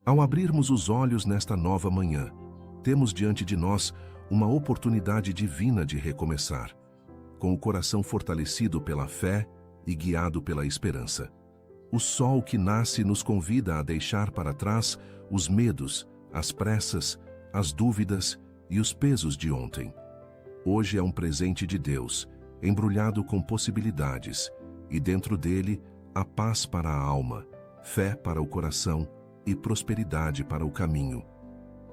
Ao abrirmos os olhos nesta nova manhã, temos diante de nós uma oportunidade divina de recomeçar, com o coração fortalecido pela fé e guiado pela esperança. O sol que nasce nos convida a deixar para trás os medos, as pressas, as dúvidas e os pesos de ontem. Hoje é um presente de Deus, embrulhado com possibilidades, e dentro dele a paz para a alma, fé para o coração e prosperidade para o caminho.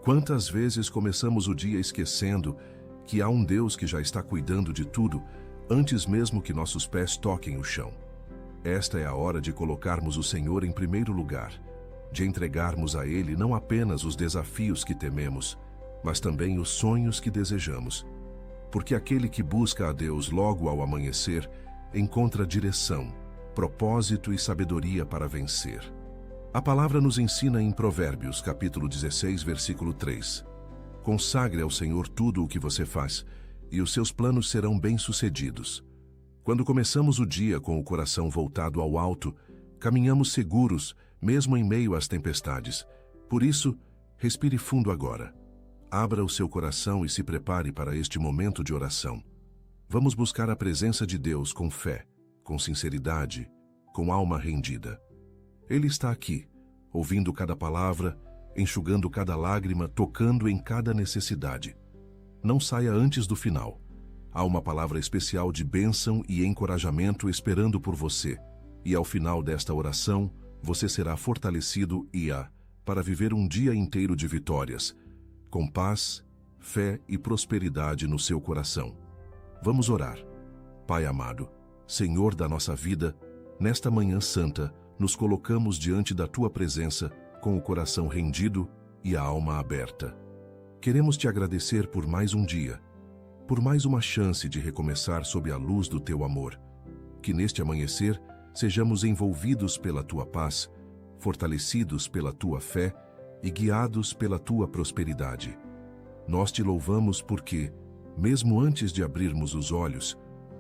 Quantas vezes começamos o dia esquecendo que há um Deus que já está cuidando de tudo antes mesmo que nossos pés toquem o chão? Esta é a hora de colocarmos o Senhor em primeiro lugar, de entregarmos a Ele não apenas os desafios que tememos, mas também os sonhos que desejamos. Porque aquele que busca a Deus logo ao amanhecer encontra direção, propósito e sabedoria para vencer. A palavra nos ensina em Provérbios, capítulo 16, versículo 3. Consagre ao Senhor tudo o que você faz, e os seus planos serão bem-sucedidos. Quando começamos o dia com o coração voltado ao alto, caminhamos seguros, mesmo em meio às tempestades. Por isso, respire fundo agora. Abra o seu coração e se prepare para este momento de oração. Vamos buscar a presença de Deus com fé, com sinceridade, com alma rendida. Ele está aqui, ouvindo cada palavra, enxugando cada lágrima, tocando em cada necessidade. Não saia antes do final. Há uma palavra especial de bênção e encorajamento esperando por você, e ao final desta oração, você será fortalecido para viver um dia inteiro de vitórias, com paz, fé e prosperidade no seu coração. Vamos orar. Pai amado, Senhor da nossa vida, nesta manhã santa, nos colocamos diante da Tua presença com o coração rendido e a alma aberta. Queremos Te agradecer por mais um dia, por mais uma chance de recomeçar sob a luz do Teu amor. Que neste amanhecer sejamos envolvidos pela Tua paz, fortalecidos pela Tua fé e guiados pela Tua prosperidade. Nós Te louvamos porque, mesmo antes de abrirmos os olhos,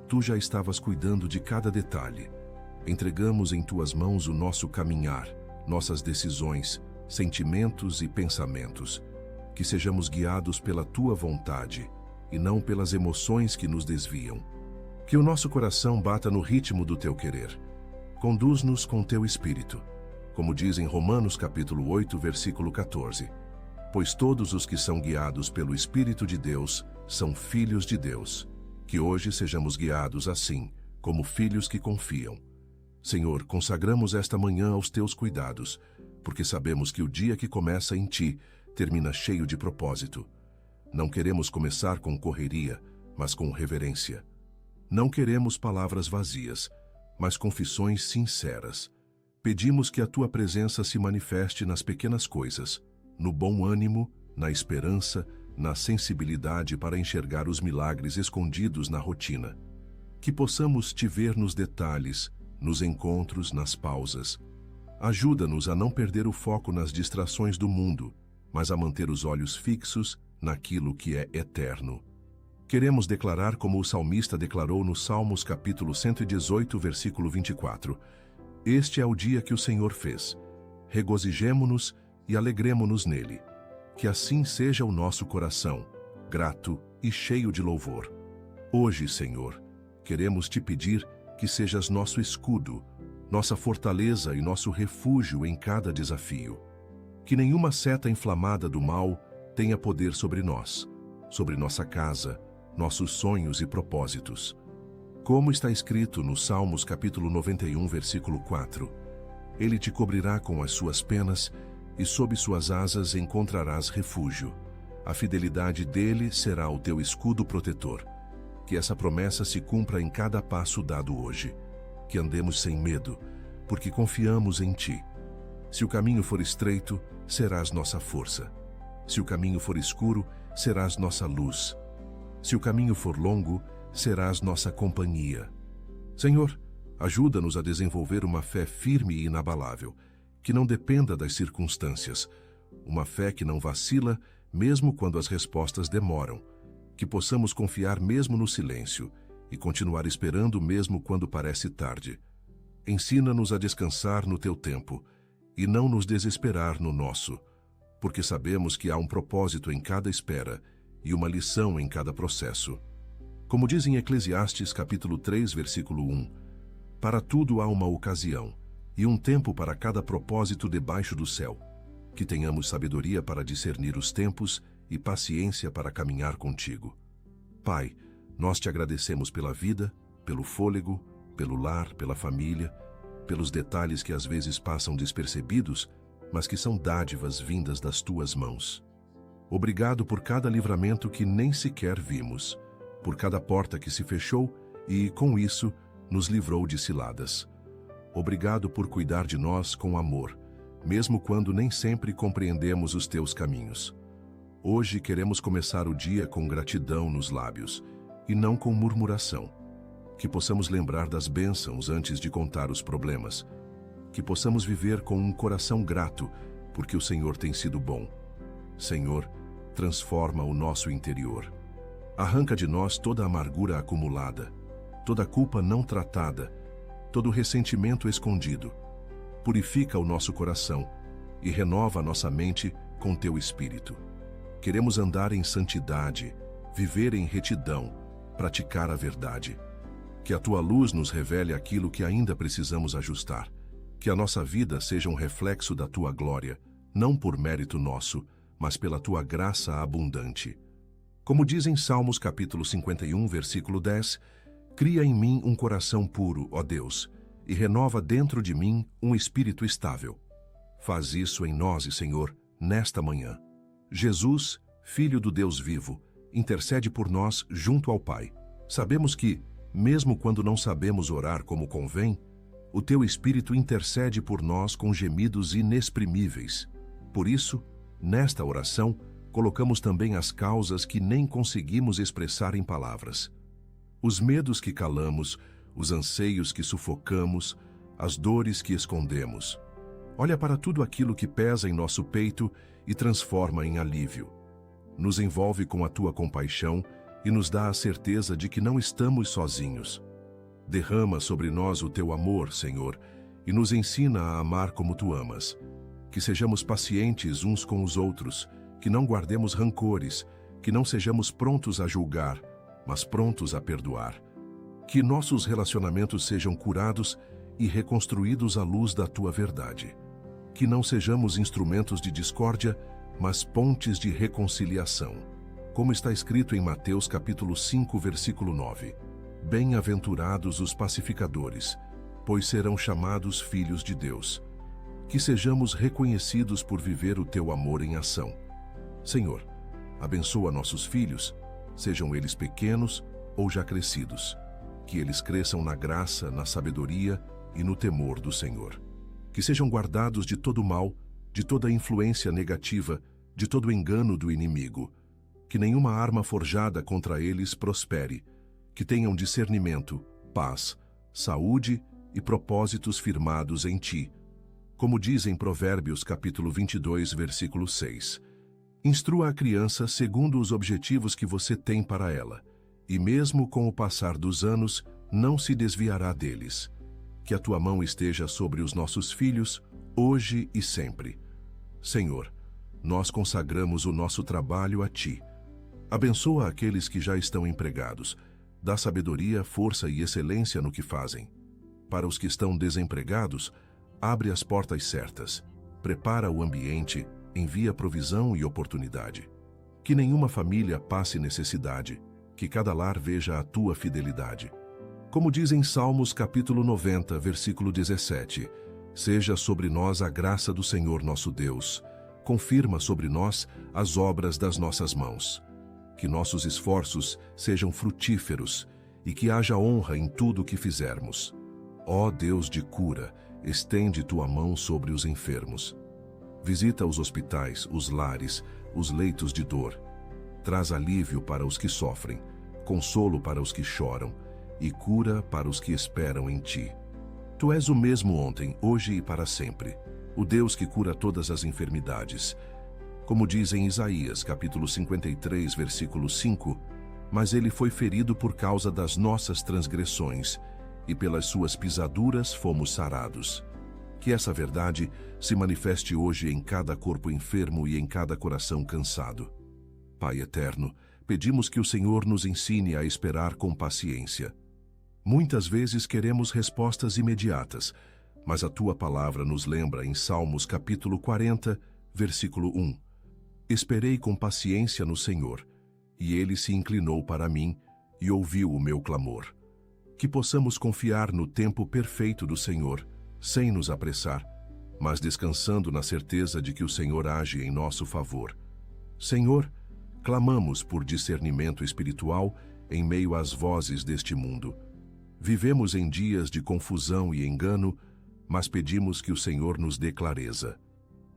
Tu já estavas cuidando de cada detalhe. Entregamos em Tuas mãos o nosso caminhar, nossas decisões, sentimentos e pensamentos. Que sejamos guiados pela Tua vontade e não pelas emoções que nos desviam. Que o nosso coração bata no ritmo do Teu querer. Conduz-nos com Teu Espírito, como diz em Romanos capítulo 8, versículo 14. Pois todos os que são guiados pelo Espírito de Deus são filhos de Deus. Que hoje sejamos guiados assim, como filhos que confiam. Senhor, consagramos esta manhã aos Teus cuidados, porque sabemos que o dia que começa em Ti termina cheio de propósito. Não queremos começar com correria, mas com reverência. Não queremos palavras vazias, mas confissões sinceras. Pedimos que a Tua presença se manifeste nas pequenas coisas, no bom ânimo, na esperança, na sensibilidade para enxergar os milagres escondidos na rotina. Que possamos Te ver nos detalhes, nos encontros, nas pausas. Ajuda-nos a não perder o foco nas distrações do mundo, mas a manter os olhos fixos naquilo que é eterno. Queremos declarar como o salmista declarou no Salmos capítulo 118, versículo 24. Este é o dia que o Senhor fez. Regozijemo-nos e alegremo-nos nele. Que assim seja o nosso coração, grato e cheio de louvor. Hoje, Senhor, queremos Te pedir que sejas nosso escudo, nossa fortaleza e nosso refúgio em cada desafio. Que nenhuma seta inflamada do mal tenha poder sobre nós, sobre nossa casa, nossos sonhos e propósitos. Como está escrito no Salmos capítulo 91, versículo 4, Ele te cobrirá com as suas penas e sob suas asas encontrarás refúgio. A fidelidade dele será o teu escudo protetor. Que essa promessa se cumpra em cada passo dado hoje. Que andemos sem medo, porque confiamos em Ti. Se o caminho for estreito, serás nossa força. Se o caminho for escuro, serás nossa luz. Se o caminho for longo, serás nossa companhia. Senhor, ajuda-nos a desenvolver uma fé firme e inabalável, que não dependa das circunstâncias. Uma fé que não vacila, mesmo quando as respostas demoram. Que possamos confiar mesmo no silêncio e continuar esperando mesmo quando parece tarde. Ensina-nos a descansar no Teu tempo e não nos desesperar no nosso, porque sabemos que há um propósito em cada espera e uma lição em cada processo. Como diz em Eclesiastes capítulo 3, versículo 1, para tudo há uma ocasião, e um tempo para cada propósito debaixo do céu. Que tenhamos sabedoria para discernir os tempos e paciência para caminhar contigo. Pai, nós te agradecemos pela vida, pelo fôlego, pelo lar, pela família, pelos detalhes que às vezes passam despercebidos, mas que são dádivas vindas das tuas mãos. Obrigado por cada livramento que nem sequer vimos, por cada porta que se fechou e, com isso, nos livrou de ciladas. Obrigado por cuidar de nós com amor, mesmo quando nem sempre compreendemos os teus caminhos. Hoje queremos começar o dia com gratidão nos lábios, e não com murmuração. Que possamos lembrar das bênçãos antes de contar os problemas. Que possamos viver com um coração grato, porque o Senhor tem sido bom. Senhor, transforma o nosso interior. Arranca de nós toda a amargura acumulada, toda a culpa não tratada, todo o ressentimento escondido. Purifica o nosso coração e renova a nossa mente com teu Espírito. Queremos andar em santidade, viver em retidão, praticar a verdade. Que a tua luz nos revele aquilo que ainda precisamos ajustar. Que a nossa vida seja um reflexo da tua glória, não por mérito nosso, mas pela tua graça abundante. Como diz em Salmos capítulo 51, versículo 10, cria em mim um coração puro, ó Deus, e renova dentro de mim um espírito estável. Faz isso em nós, Senhor, nesta manhã. Jesus, Filho do Deus vivo, intercede por nós junto ao Pai. Sabemos que, mesmo quando não sabemos orar como convém, o teu Espírito intercede por nós com gemidos inexprimíveis. Por isso, nesta oração, colocamos também as causas que nem conseguimos expressar em palavras. Os medos que calamos, os anseios que sufocamos, as dores que escondemos. Olha para tudo aquilo que pesa em nosso peito e transforma em alívio. Nos envolve com a tua compaixão e nos dá a certeza de que não estamos sozinhos. Derrama sobre nós o teu amor, Senhor, e nos ensina a amar como tu amas. Que sejamos pacientes uns com os outros, que não guardemos rancores, que não sejamos prontos a julgar, mas prontos a perdoar. Que nossos relacionamentos sejam curados e reconstruídos à luz da tua verdade. Que não sejamos instrumentos de discórdia, mas pontes de reconciliação. Como está escrito em Mateus capítulo 5, versículo 9. Bem-aventurados os pacificadores, pois serão chamados filhos de Deus. Que sejamos reconhecidos por viver o teu amor em ação. Senhor, abençoa nossos filhos, sejam eles pequenos ou já crescidos. Que eles cresçam na graça, na sabedoria e no temor do Senhor. Que sejam guardados de todo mal, de toda influência negativa, de todo engano do inimigo. Que nenhuma arma forjada contra eles prospere. Que tenham discernimento, paz, saúde e propósitos firmados em ti. Como diz em Provérbios capítulo 22, versículo 6. Instrua a criança segundo os objetivos que você tem para ela, e mesmo com o passar dos anos, não se desviará deles. Que a tua mão esteja sobre os nossos filhos, hoje e sempre. Senhor, nós consagramos o nosso trabalho a ti. Abençoa aqueles que já estão empregados. Dá sabedoria, força e excelência no que fazem. Para os que estão desempregados, abre as portas certas. Prepara o ambiente, envia provisão e oportunidade. Que nenhuma família passe necessidade, que cada lar veja a tua fidelidade. Como diz em Salmos capítulo 90, versículo 17, seja sobre nós a graça do Senhor nosso Deus, confirma sobre nós as obras das nossas mãos. Que nossos esforços sejam frutíferos e que haja honra em tudo o que fizermos. Ó Deus de cura, estende tua mão sobre os enfermos. Visita os hospitais, os lares, os leitos de dor. Traz alívio para os que sofrem, consolo para os que choram e cura para os que esperam em ti. Tu és o mesmo ontem, hoje e para sempre, o Deus que cura todas as enfermidades. Como diz em Isaías, capítulo 53, versículo 5, mas ele foi ferido por causa das nossas transgressões, e pelas suas pisaduras fomos sarados. Que essa verdade se manifeste hoje em cada corpo enfermo e em cada coração cansado. Pai eterno, pedimos que o Senhor nos ensine a esperar com paciência. Muitas vezes queremos respostas imediatas, mas a tua palavra nos lembra em Salmos capítulo 40, versículo 1. Esperei com paciência no Senhor, e ele se inclinou para mim e ouviu o meu clamor. Que possamos confiar no tempo perfeito do Senhor, sem nos apressar, mas descansando na certeza de que o Senhor age em nosso favor. Senhor, clamamos por discernimento espiritual em meio às vozes deste mundo. Vivemos em dias de confusão e engano, mas pedimos que o Senhor nos dê clareza.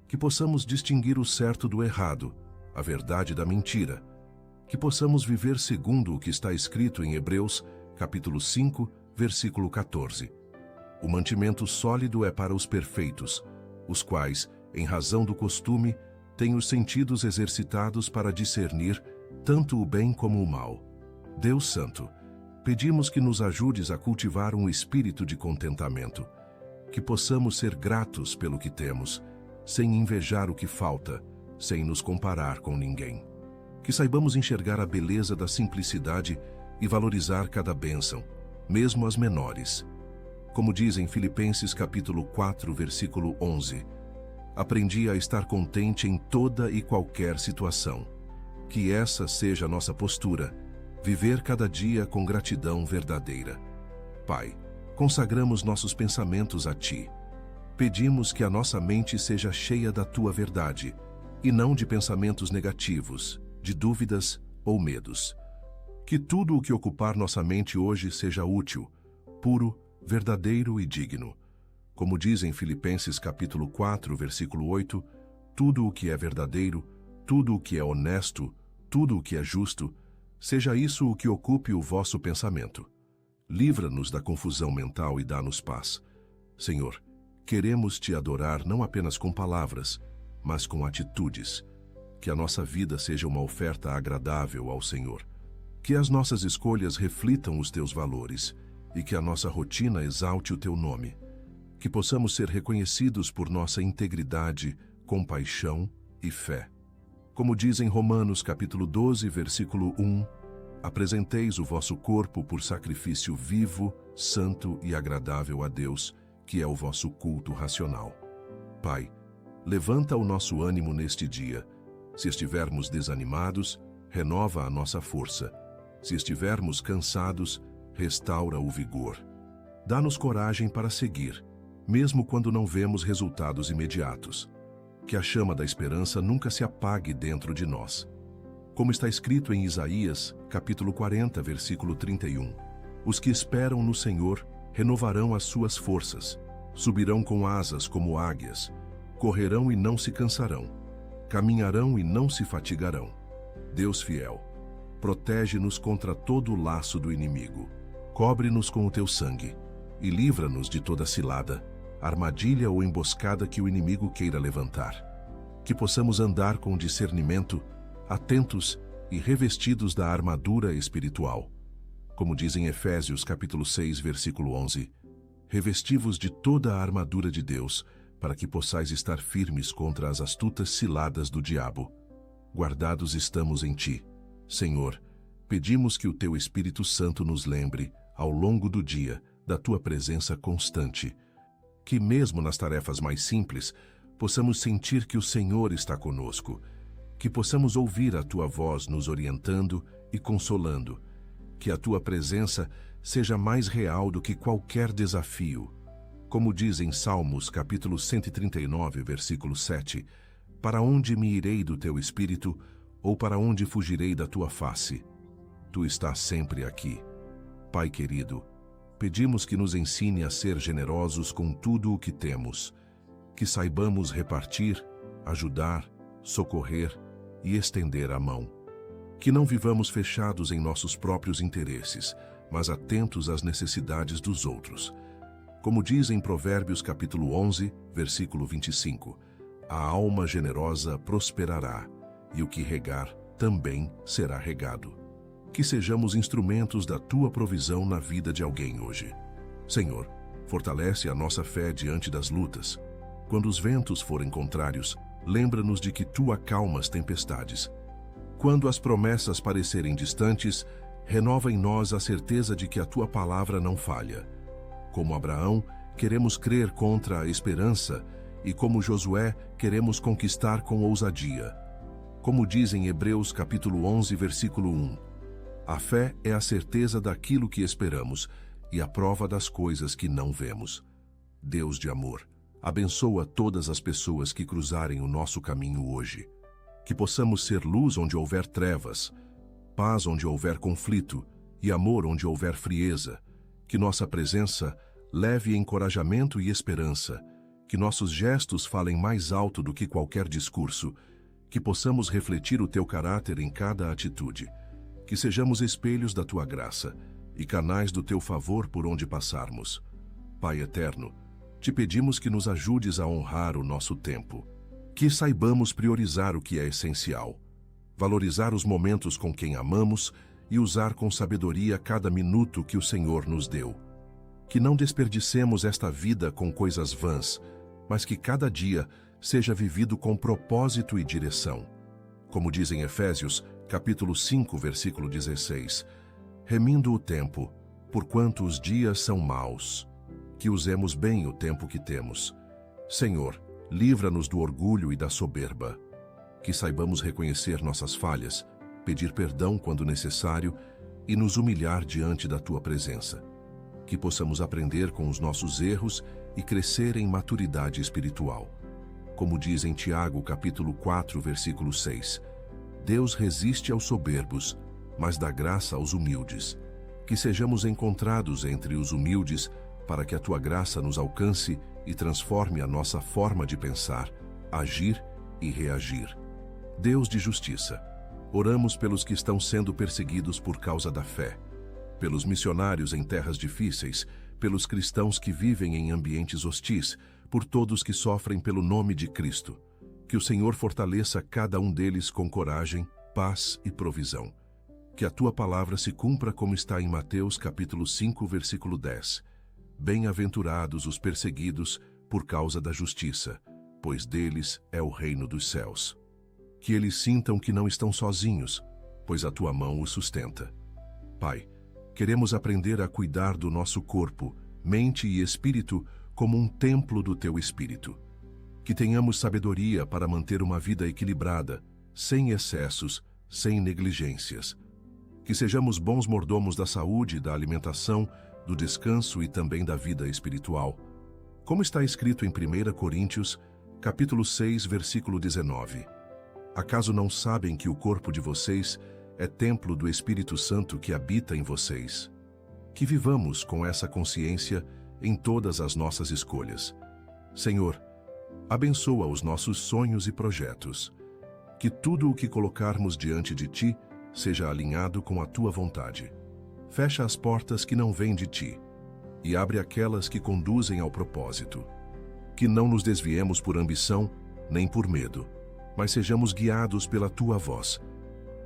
Que possamos distinguir o certo do errado, a verdade da mentira. Que possamos viver segundo o que está escrito em Hebreus, capítulo 5, versículo 14. O mantimento sólido é para os perfeitos, os quais, em razão do costume, têm os sentidos exercitados para discernir tanto o bem como o mal. Deus Santo, pedimos que nos ajudes a cultivar um espírito de contentamento, que possamos ser gratos pelo que temos, sem invejar o que falta, sem nos comparar com ninguém. Que saibamos enxergar a beleza da simplicidade e valorizar cada bênção, mesmo as menores. Como diz em Filipenses capítulo 4, versículo 11, aprendi a estar contente em toda e qualquer situação. Que essa seja a nossa postura, viver cada dia com gratidão verdadeira. Pai, consagramos nossos pensamentos a Ti. Pedimos que a nossa mente seja cheia da Tua verdade, e não de pensamentos negativos, de dúvidas ou medos. Que tudo o que ocupar nossa mente hoje seja útil, puro, verdadeiro e digno. Como diz em Filipenses capítulo 4, versículo 8, tudo o que é verdadeiro, tudo o que é honesto, tudo o que é justo, seja isso o que ocupe o vosso pensamento. Livra-nos da confusão mental e dá-nos paz. Senhor, queremos Te adorar não apenas com palavras, mas com atitudes. Que a nossa vida seja uma oferta agradável ao Senhor. Que as nossas escolhas reflitam os Teus valores e que a nossa rotina exalte o Teu nome. Que possamos ser reconhecidos por nossa integridade, compaixão e fé. Como diz em Romanos capítulo 12, versículo 1, apresenteis o vosso corpo por sacrifício vivo, santo e agradável a Deus, que é o vosso culto racional. Pai, levanta o nosso ânimo neste dia. Se estivermos desanimados, renova a nossa força. Se estivermos cansados, restaura o vigor. Dá-nos coragem para seguir, mesmo quando não vemos resultados imediatos. Que a chama da esperança nunca se apague dentro de nós. Como está escrito em Isaías, capítulo 40, versículo 31, os que esperam no Senhor renovarão as suas forças, subirão com asas como águias, correrão e não se cansarão, caminharão e não se fatigarão. Deus fiel, protege-nos contra todo o laço do inimigo, cobre-nos com o Teu sangue e livra-nos de toda cilada, armadilha ou emboscada que o inimigo queira levantar. Que possamos andar com discernimento, atentos e revestidos da armadura espiritual. Como diz em Efésios capítulo 6, versículo 11, revesti-vos de toda a armadura de Deus, para que possais estar firmes contra as astutas ciladas do diabo. Guardados estamos em Ti. Senhor, pedimos que o Teu Espírito Santo nos lembre, ao longo do dia, da Tua presença constante. Que mesmo nas tarefas mais simples, possamos sentir que o Senhor está conosco. Que possamos ouvir a Tua voz nos orientando e consolando. Que a Tua presença seja mais real do que qualquer desafio. Como diz em Salmos, capítulo 139, versículo 7, para onde me irei do Teu Espírito, ou para onde fugirei da Tua face? Tu estás sempre aqui. Pai querido, pedimos que nos ensine a ser generosos com tudo o que temos, que saibamos repartir, ajudar, socorrer e estender a mão. Que não vivamos fechados em nossos próprios interesses, mas atentos às necessidades dos outros. Como diz em Provérbios capítulo 11, versículo 25, a alma generosa prosperará, e o que regar também será regado. Que sejamos instrumentos da Tua provisão na vida de alguém hoje. Senhor, Fortalece a nossa fé diante das lutas. Quando os ventos forem contrários, lembra-nos de que tu acalmas tempestades. Quando as promessas parecerem distantes, renova em nós a certeza de que a tua palavra não falha. Como Abraão, queremos crer contra a esperança e como Josué, queremos conquistar com ousadia. Como diz em Hebreus capítulo 11, versículo 1, a fé é a certeza daquilo que esperamos e a prova das coisas que não vemos. Deus de amor, abençoa todas as pessoas que cruzarem o nosso caminho hoje. Que possamos ser luz onde houver trevas, paz onde houver conflito e amor onde houver frieza. Que nossa presença leve encorajamento e esperança. Que nossos gestos falem mais alto do que qualquer discurso. Que possamos refletir o teu caráter em cada atitude. Que sejamos espelhos da tua graça e canais do teu favor por onde passarmos. Pai eterno, te pedimos que nos ajudes a honrar o nosso tempo. Que saibamos priorizar o que é essencial, valorizar os momentos com quem amamos e usar com sabedoria cada minuto que o Senhor nos deu. Que não desperdicemos esta vida com coisas vãs, mas que cada dia seja vivido com propósito e direção. Como diz em Efésios, capítulo 5, versículo 16, remindo o tempo, porquanto os dias são maus. Que usemos bem o tempo que temos. Senhor, livra-nos do orgulho e da soberba. Que saibamos reconhecer nossas falhas, pedir perdão quando necessário e nos humilhar diante da tua presença. Que possamos aprender com os nossos erros e crescer em maturidade espiritual. Como diz em Tiago, capítulo 4, versículo 6, Deus resiste aos soberbos, mas dá graça aos humildes. Que sejamos encontrados entre os humildes, para que a tua graça nos alcance e transforme a nossa forma de pensar, agir e reagir. Deus de justiça, oramos pelos que estão sendo perseguidos por causa da fé, pelos missionários em terras difíceis, pelos cristãos que vivem em ambientes hostis, por todos que sofrem pelo nome de Cristo. Que o Senhor fortaleça cada um deles com coragem, paz e provisão. Que a tua palavra se cumpra como está em Mateus capítulo 5, versículo 10. Bem-aventurados os perseguidos por causa da justiça, pois deles é o reino dos céus. Que eles sintam que não estão sozinhos, pois a tua mão os sustenta. Pai, queremos aprender a cuidar do nosso corpo, mente e espírito como um templo do teu Espírito. Que tenhamos sabedoria para manter uma vida equilibrada, sem excessos, sem negligências. Que sejamos bons mordomos da saúde, da alimentação, do descanso e também da vida espiritual. Como está escrito em 1 Coríntios, capítulo 6, versículo 19. Acaso não sabem que o corpo de vocês é templo do Espírito Santo que habita em vocês? Que vivamos com essa consciência em todas as nossas escolhas. Senhor, abençoa os nossos sonhos e projetos. Que tudo o que colocarmos diante de Ti seja alinhado com a Tua vontade. Fecha as portas que não vêm de Ti e abre aquelas que conduzem ao propósito. Que não nos desviemos por ambição nem por medo, mas sejamos guiados pela Tua voz.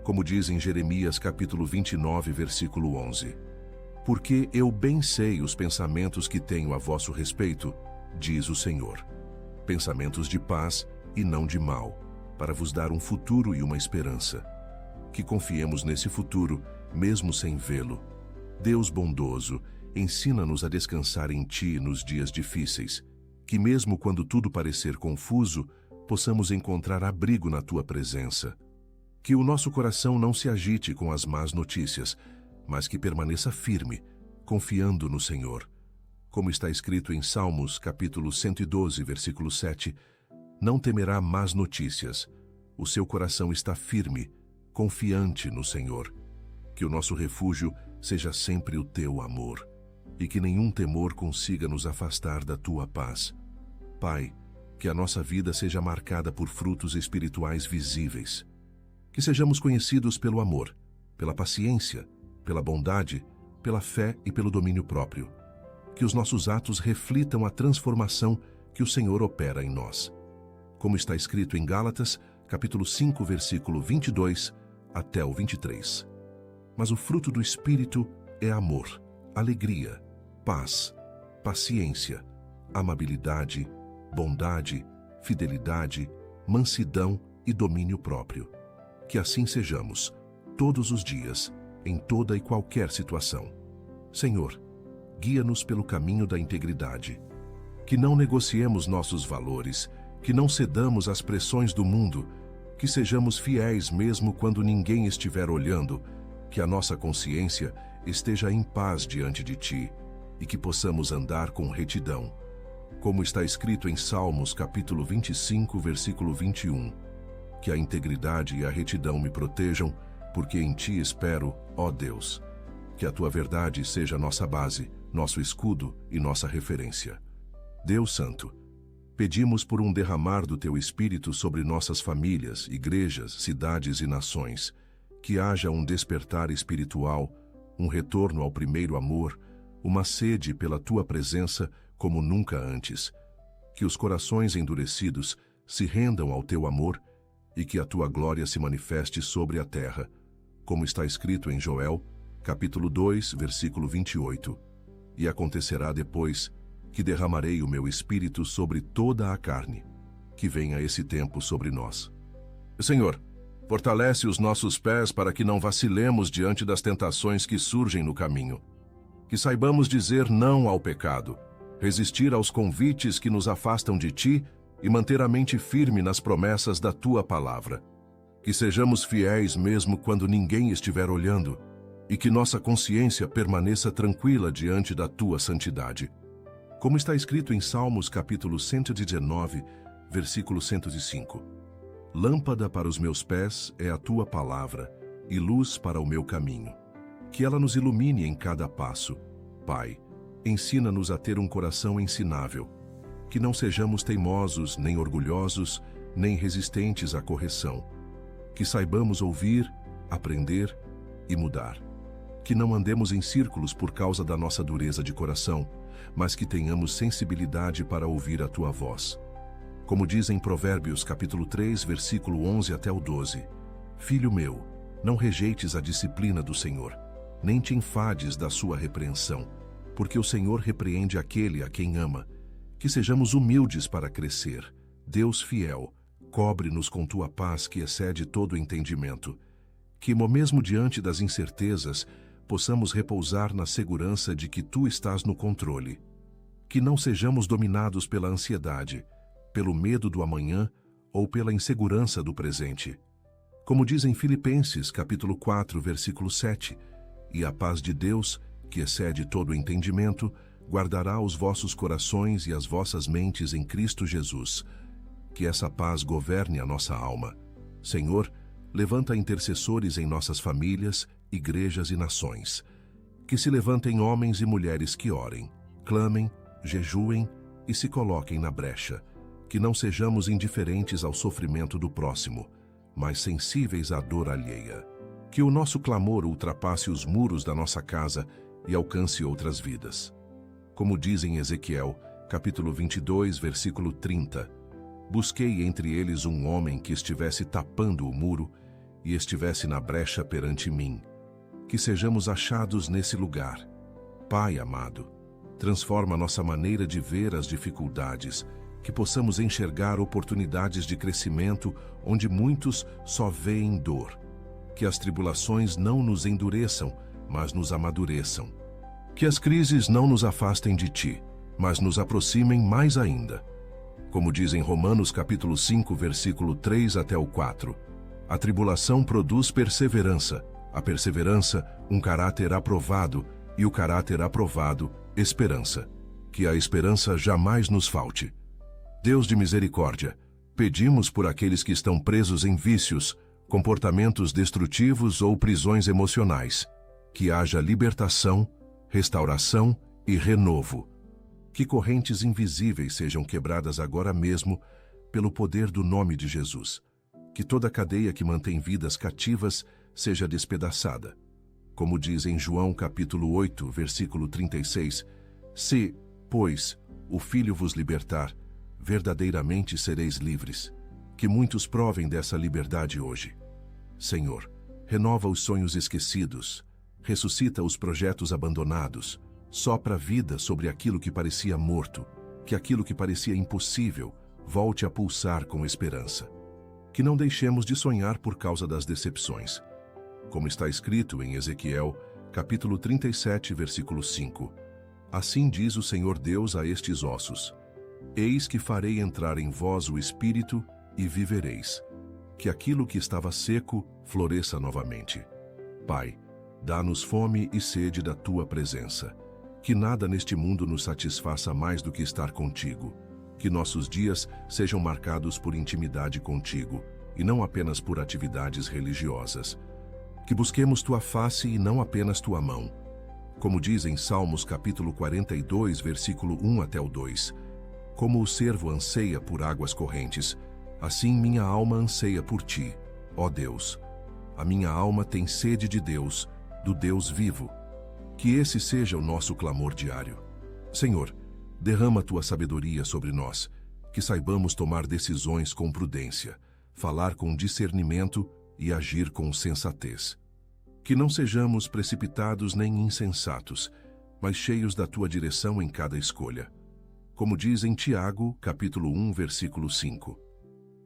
Como diz em Jeremias capítulo 29, versículo 11. Porque eu bem sei os pensamentos que tenho a vosso respeito, diz o Senhor. Pensamentos de paz e não de mal, para vos dar um futuro e uma esperança. Que confiemos nesse futuro, mesmo sem vê-lo. Deus bondoso, ensina-nos a descansar em Ti nos dias difíceis, que mesmo quando tudo parecer confuso, possamos encontrar abrigo na Tua presença. Que o nosso coração não se agite com as más notícias, mas que permaneça firme, confiando no Senhor. Como está escrito em Salmos, capítulo 112, versículo 7, não temerá más notícias. O seu coração está firme, confiante no Senhor. Que o nosso refúgio seja sempre o Teu amor, e que nenhum temor consiga nos afastar da Tua paz. Pai, que a nossa vida seja marcada por frutos espirituais visíveis. Que sejamos conhecidos pelo amor, pela paciência, pela bondade, pela fé e pelo domínio próprio. Que os nossos atos reflitam a transformação que o Senhor opera em nós. Como está escrito em Gálatas, capítulo 5, versículo 22 até o 23. Mas o fruto do Espírito é amor, alegria, paz, paciência, amabilidade, bondade, fidelidade, mansidão e domínio próprio. Que assim sejamos, todos os dias, em toda e qualquer situação. Senhor, guia-nos pelo caminho da integridade. Que não negociemos nossos valores, que não cedamos às pressões do mundo, que sejamos fiéis mesmo quando ninguém estiver olhando, que a nossa consciência esteja em paz diante de Ti e que possamos andar com retidão. Como está escrito em Salmos capítulo 25, versículo 21, que a integridade e a retidão me protejam, porque em Ti espero, ó Deus. Que a Tua verdade seja nossa base, nosso escudo e nossa referência. Deus Santo, pedimos por um derramar do Teu Espírito sobre nossas famílias, igrejas, cidades e nações, que haja um despertar espiritual, um retorno ao primeiro amor, uma sede pela Tua presença como nunca antes, que os corações endurecidos se rendam ao Teu amor e que a Tua glória se manifeste sobre a terra, como está escrito em Joel, capítulo 2, versículo 28. E acontecerá depois que derramarei o meu Espírito sobre toda a carne, que venha esse tempo sobre nós. Senhor, fortalece os nossos pés para que não vacilemos diante das tentações que surgem no caminho. Que saibamos dizer não ao pecado, resistir aos convites que nos afastam de Ti e manter a mente firme nas promessas da Tua palavra. Que sejamos fiéis mesmo quando ninguém estiver olhando e que nossa consciência permaneça tranquila diante da Tua santidade. Como está escrito em Salmos capítulo 119, versículo 105. Lâmpada para os meus pés é a Tua palavra e luz para o meu caminho. Que ela nos ilumine em cada passo. Pai, ensina-nos a ter um coração ensinável. Que não sejamos teimosos, nem orgulhosos, nem resistentes à correção. Que saibamos ouvir, aprender e mudar. Que não andemos em círculos por causa da nossa dureza de coração, mas que tenhamos sensibilidade para ouvir a Tua voz. Como diz em Provérbios capítulo 3, versículo 11 até o 12. Filho meu, não rejeites a disciplina do Senhor, nem te enfades da sua repreensão, porque o Senhor repreende aquele a quem ama. Que sejamos humildes para crescer. Deus fiel, cobre-nos com Tua paz que excede todo entendimento. Que, mesmo diante das incertezas, possamos repousar na segurança de que Tu estás no controle. Que não sejamos dominados pela ansiedade, pelo medo do amanhã ou pela insegurança do presente. Como diz em Filipenses, capítulo 4, versículo 7, e a paz de Deus, que excede todo entendimento, guardará os vossos corações e as vossas mentes em Cristo Jesus. Que essa paz governe a nossa alma. Senhor, levanta intercessores em nossas famílias, igrejas e nações. Que se levantem homens e mulheres que orem, clamem, jejuem e se coloquem na brecha. Que não sejamos indiferentes ao sofrimento do próximo, mas sensíveis à dor alheia. Que o nosso clamor ultrapasse os muros da nossa casa e alcance outras vidas. Como diz em Ezequiel, capítulo 22, versículo 30, busquei entre eles um homem que estivesse tapando o muro e estivesse na brecha perante mim. Que sejamos achados nesse lugar. Pai amado, transforma nossa maneira de ver as dificuldades, que possamos enxergar oportunidades de crescimento onde muitos só veem dor. Que as tribulações não nos endureçam, mas nos amadureçam. Que as crises não nos afastem de Ti, mas nos aproximem mais ainda. Como diz em Romanos capítulo 5, versículo 3 até o 4, a tribulação produz perseverança, a perseverança, um caráter aprovado, e o caráter aprovado, esperança. Que a esperança jamais nos falte. Deus de misericórdia, pedimos por aqueles que estão presos em vícios, comportamentos destrutivos ou prisões emocionais, que haja libertação, restauração e renovo. Que correntes invisíveis sejam quebradas agora mesmo pelo poder do nome de Jesus. Que toda cadeia que mantém vidas cativas seja despedaçada. Como diz em João capítulo 8, versículo 36, se, pois, o Filho vos libertar, verdadeiramente sereis livres. Que muitos provem dessa liberdade hoje. Senhor, renova os sonhos esquecidos, ressuscita os projetos abandonados, Sopra vida sobre aquilo que parecia morto, que aquilo que parecia impossível volte a pulsar com esperança. Que não deixemos de sonhar por causa das decepções. Como está escrito em Ezequiel, capítulo 37, versículo 5. Assim diz o Senhor Deus a estes ossos: Eis que farei entrar em vós o Espírito e vivereis. Que aquilo que estava seco floresça novamente. Pai, dá-nos fome e sede da Tua presença. Que nada neste mundo nos satisfaça mais do que estar contigo. Que nossos dias sejam marcados por intimidade contigo, e não apenas por atividades religiosas. Que busquemos Tua face e não apenas Tua mão. Como diz em Salmos capítulo 42, versículo 1 até o 2, como o cervo anseia por águas correntes, assim minha alma anseia por Ti, ó Deus. A minha alma tem sede de Deus, do Deus vivo. Que esse seja o nosso clamor diário. Senhor, derrama Tua sabedoria sobre nós, que saibamos tomar decisões com prudência, falar com discernimento e agir com sensatez. Que não sejamos precipitados nem insensatos, mas cheios da Tua direção em cada escolha. Como diz em Tiago, capítulo 1, versículo 5.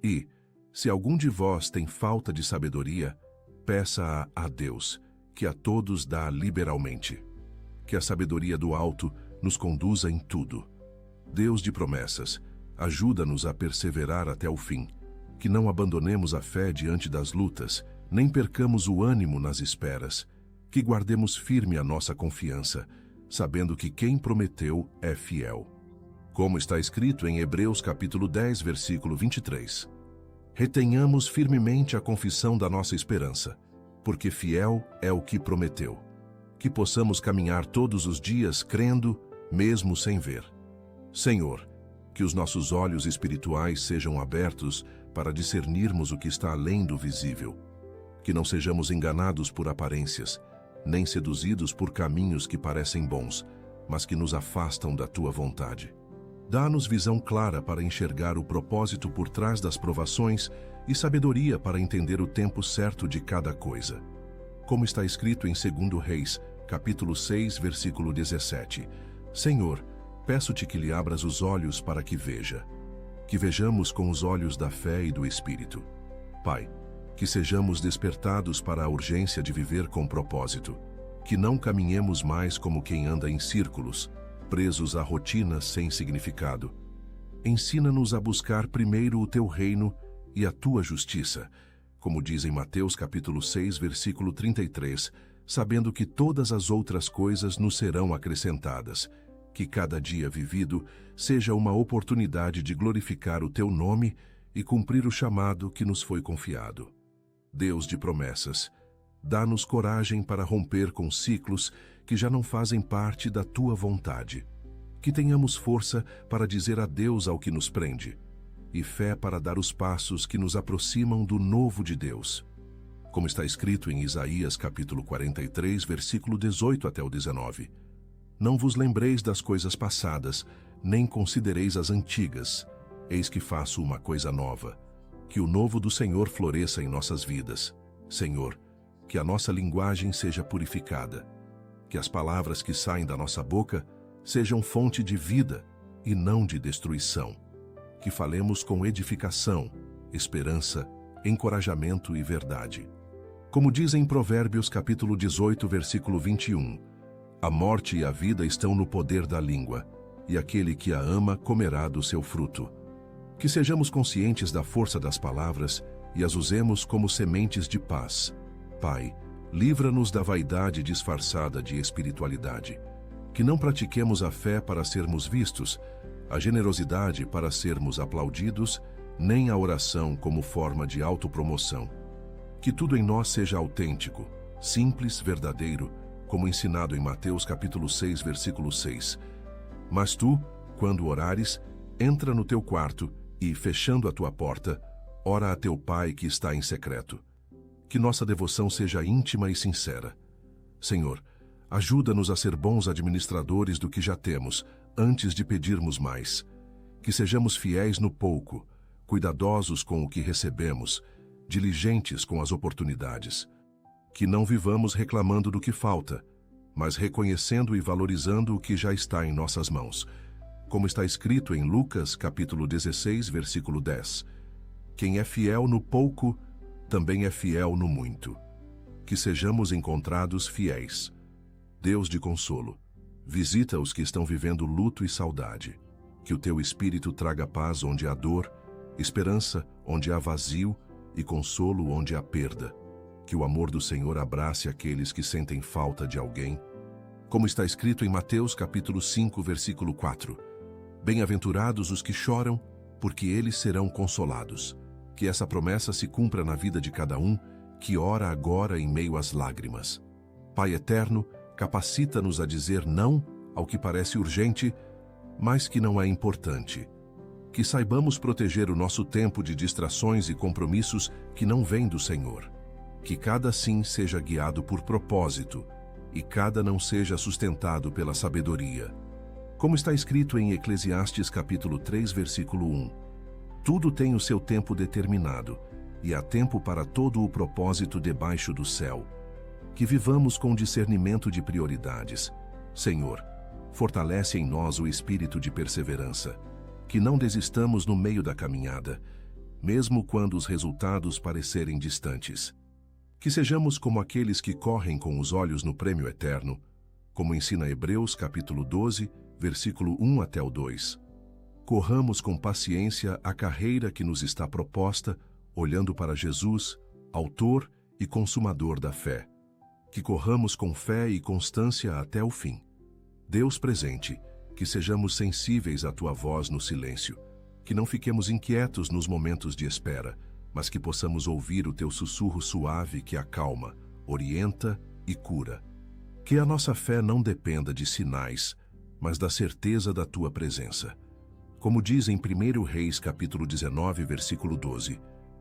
E, se algum de vós tem falta de sabedoria, peça-a a Deus, que a todos dá liberalmente. Que a sabedoria do alto nos conduza em tudo. Deus de promessas, ajuda-nos a perseverar até o fim. Que não abandonemos a fé diante das lutas, nem percamos o ânimo nas esperas. Que guardemos firme a nossa confiança, sabendo que quem prometeu é fiel. Como está escrito em Hebreus capítulo 10, versículo 23. Retenhamos firmemente a confissão da nossa esperança, porque fiel é o que prometeu. Que possamos caminhar todos os dias crendo, mesmo sem ver. Senhor, que os nossos olhos espirituais sejam abertos para discernirmos o que está além do visível. Que não sejamos enganados por aparências, nem seduzidos por caminhos que parecem bons, mas que nos afastam da Tua vontade. Dá-nos visão clara para enxergar o propósito por trás das provações e sabedoria para entender o tempo certo de cada coisa. Como está escrito em 2 Reis, capítulo 6, versículo 17. Senhor, peço-te que lhe abras os olhos para que veja. Que vejamos com os olhos da fé e do Espírito. Pai, que sejamos despertados para a urgência de viver com propósito. Que não caminhemos mais como quem anda em círculos, presos a rotinas sem significado. Ensina-nos a buscar primeiro o Teu reino e a Tua justiça, como diz em Mateus capítulo 6, versículo 33, sabendo que todas as outras coisas nos serão acrescentadas. Que cada dia vivido seja uma oportunidade de glorificar o Teu nome e cumprir o chamado que nos foi confiado. Deus de promessas, dá-nos coragem para romper com ciclos que já não fazem parte da Tua vontade. Que tenhamos força para dizer adeus ao que nos prende, e fé para dar os passos que nos aproximam do novo de Deus. Como está escrito em Isaías capítulo 43, versículo 18 até o 19. Não vos lembreis das coisas passadas, nem considereis as antigas. Eis que faço uma coisa nova. Que o novo do Senhor floresça em nossas vidas. Senhor, que a nossa linguagem seja purificada. Que as palavras que saem da nossa boca sejam fonte de vida e não de destruição. Que falemos com edificação, esperança, encorajamento e verdade. Como diz em Provérbios capítulo 18, versículo 21, a morte e a vida estão no poder da língua, e aquele que a ama comerá do seu fruto. Que sejamos conscientes da força das palavras e as usemos como sementes de paz. Pai, livra-nos da vaidade disfarçada de espiritualidade. Que não pratiquemos a fé para sermos vistos, a generosidade para sermos aplaudidos, nem a oração como forma de autopromoção. Que tudo em nós seja autêntico, simples, verdadeiro, como ensinado em Mateus capítulo 6, versículo 6. Mas tu, quando orares, entra no teu quarto e, fechando a tua porta, ora a teu Pai que está em secreto. Que nossa devoção seja íntima e sincera. Senhor, ajuda-nos a ser bons administradores do que já temos, antes de pedirmos mais. Que sejamos fiéis no pouco, cuidadosos com o que recebemos, diligentes com as oportunidades. Que não vivamos reclamando do que falta, mas reconhecendo e valorizando o que já está em nossas mãos. Como está escrito em Lucas, capítulo 16, versículo 10. Quem é fiel no pouco, também é fiel no muito. Que sejamos encontrados fiéis. Deus de consolo, visita os que estão vivendo luto e saudade. Que o teu Espírito traga paz onde há dor, esperança onde há vazio e consolo onde há perda. Que o amor do Senhor abrace aqueles que sentem falta de alguém. Como está escrito em Mateus capítulo 5, versículo 4. Bem-aventurados os que choram, porque eles serão consolados. Que essa promessa se cumpra na vida de cada um que ora agora em meio às lágrimas. Pai eterno, capacita-nos a dizer não ao que parece urgente, mas que não é importante. Que saibamos proteger o nosso tempo de distrações e compromissos que não vêm do Senhor. Que cada sim seja guiado por propósito e cada não seja sustentado pela sabedoria. Como está escrito em Eclesiastes capítulo 3, versículo 1. Tudo tem o seu tempo determinado, e há tempo para todo o propósito debaixo do céu. Que vivamos com discernimento de prioridades. Senhor, fortalece em nós o espírito de perseverança. Que não desistamos no meio da caminhada, mesmo quando os resultados parecerem distantes. Que sejamos como aqueles que correm com os olhos no prêmio eterno, como ensina Hebreus capítulo 12, versículo 1 até o 2. Corramos com paciência a carreira que nos está proposta, olhando para Jesus, autor e consumador da fé. Que corramos com fé e constância até o fim. Deus presente, que sejamos sensíveis à tua voz no silêncio, que não fiquemos inquietos nos momentos de espera, mas que possamos ouvir o teu sussurro suave que acalma, orienta e cura. Que a nossa fé não dependa de sinais, mas da certeza da tua presença. Como diz em 1 Reis capítulo 19, versículo 12,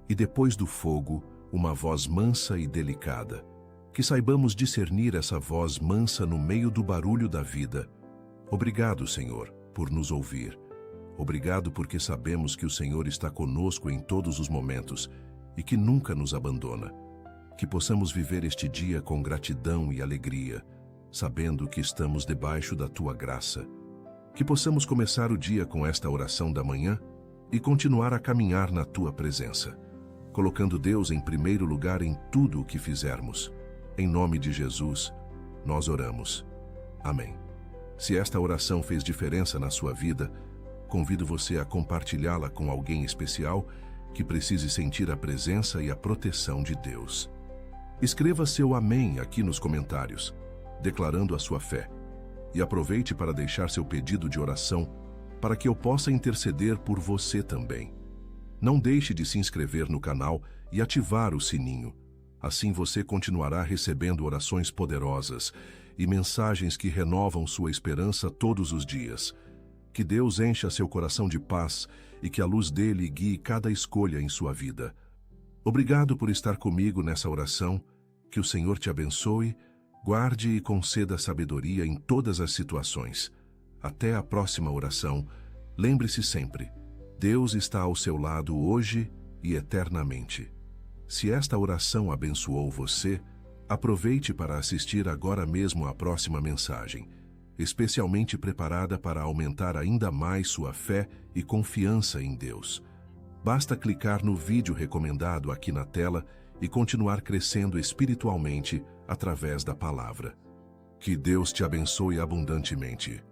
e depois do fogo, uma voz mansa e delicada. Que saibamos discernir essa voz mansa no meio do barulho da vida. Obrigado, Senhor, por nos ouvir. Obrigado porque sabemos que o Senhor está conosco em todos os momentos e que nunca nos abandona. Que possamos viver este dia com gratidão e alegria, sabendo que estamos debaixo da tua graça. Que possamos começar o dia com esta oração da manhã e continuar a caminhar na tua presença, colocando Deus em primeiro lugar em tudo o que fizermos. Em nome de Jesus, nós oramos. Amém. Se esta oração fez diferença na sua vida, convido você a compartilhá-la com alguém especial que precise sentir a presença e a proteção de Deus. Escreva seu amém aqui nos comentários, declarando a sua fé. E aproveite para deixar seu pedido de oração para que eu possa interceder por você também. Não deixe de se inscrever no canal e ativar o sininho. Assim você continuará recebendo orações poderosas e mensagens que renovam sua esperança todos os dias. Que Deus encha seu coração de paz e que a luz dele guie cada escolha em sua vida. Obrigado por estar comigo nessa oração. Que o Senhor te abençoe, guarde e conceda sabedoria em todas as situações. Até a próxima oração. Lembre-se sempre, Deus está ao seu lado hoje e eternamente. Se esta oração abençoou você, aproveite para assistir agora mesmo à próxima mensagem, especialmente preparada para aumentar ainda mais sua fé e confiança em Deus. Basta clicar no vídeo recomendado aqui na tela e continuar crescendo espiritualmente através da palavra. Que Deus te abençoe abundantemente.